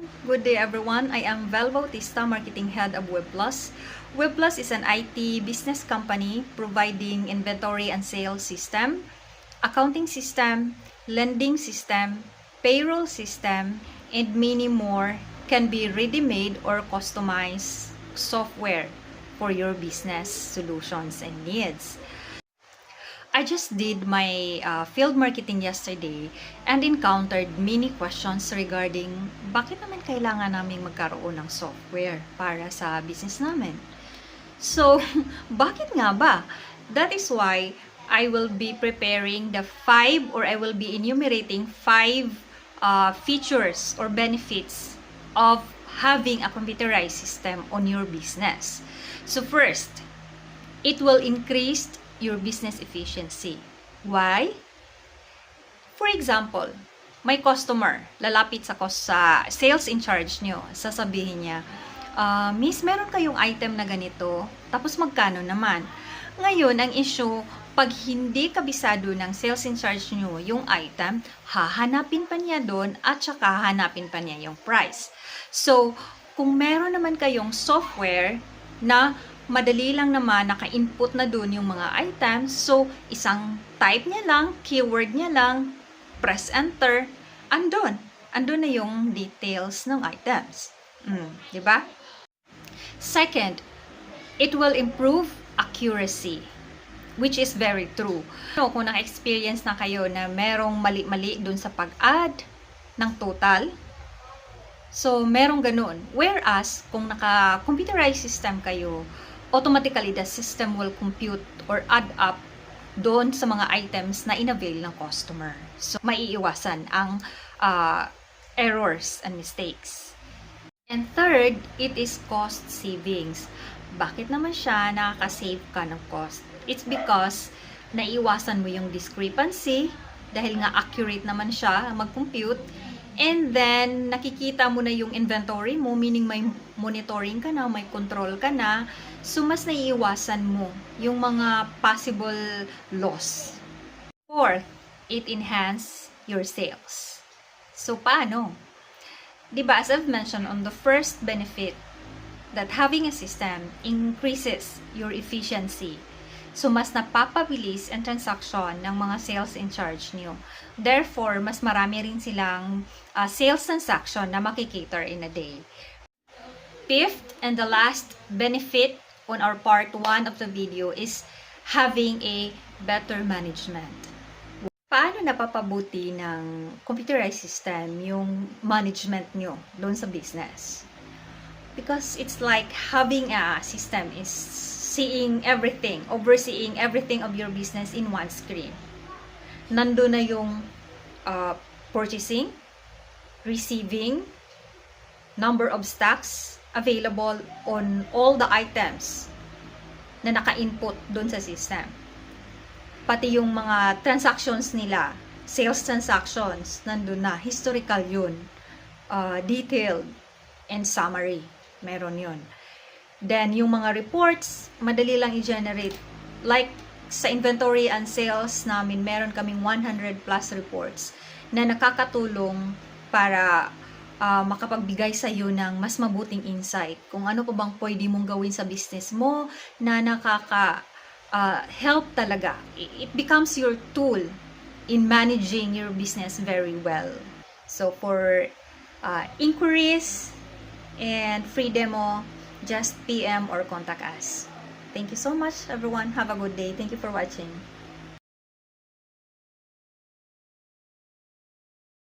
Good day everyone, I am Vel Bautista, Marketing Head of WebPlus. WebPlus is an IT business company providing inventory and sales system, accounting system, lending system, payroll system, and many more can be ready-made or customized software for your business solutions and needs. I just did my field marketing yesterday and encountered many questions regarding bakit naman kailangan namin magkaroon ng software para sa business namin. So, bakit nga ba? That is why I will be preparing I will be enumerating 5 features or benefits of having a computerized system on your business. So first, it will increase your business efficiency. Why? For example, may customer, lalapit sa sales in charge nyo, sasabihin niya, Miss, meron kayong item na ganito, tapos magkano naman? Ngayon, ang issue, pag hindi kabisado ng sales in charge nyo yung item, hahanapin pa niya doon at saka hahanapin pa niya yung price. So, kung meron naman kayong software na madali lang naman, naka-input na dun yung mga items. So, isang type niya lang, keyword niya lang, press enter, andun na yung details ng items. Diba? Second, it will improve accuracy, which is very true. So, kung naka-experience na kayo na merong mali-mali dun sa pag-add ng total, so, merong ganun. Whereas, kung naka-computerized system kayo, automatically the system will compute or add up doon sa mga items na inavail ng customer. So, maiiwasan ang errors and mistakes. And third, it is cost savings. Bakit naman siya nakaka-save ka ng cost? It's because naiiwasan mo yung discrepancy dahil nga accurate naman siya mag-compute. And then, nakikita mo na yung inventory mo, meaning may monitoring ka na, may control ka na. So, mas naiiwasan mo yung mga possible loss. Fourth, it enhance your sales. So, paano? Diba, as I've mentioned on the first benefit, that having a system increases your efficiency. So, mas napapabilis ang transaction ng mga sales in charge niyo. Therefore, mas marami rin silang sales transaction na makikater in a day. Fifth and the last benefit on our part 1 of the video is having a better management. Paano napapabuti ng computerized system yung management nyo doon sa business? Because it's like having a system is overseeing everything of your business in one screen. Nandun na yung purchasing, receiving, number of stocks available on all the items na naka-input dun sa system. Pati yung mga transactions nila, sales transactions, nandun na. Historical yun. Detailed and summary. Meron yun. Then, yung mga reports, madali lang i-generate. Like, sa inventory and sales namin, meron kaming 100 plus reports na nakakatulong para makapagbigay sa iyo ng mas mabuting insight. Kung ano pa bang pwede mong gawin sa business mo na help talaga. It becomes your tool in managing your business very well. So, for inquiries and free demo, just PM or contact us. Thank you so much, everyone. Have a good day. Thank you for watching.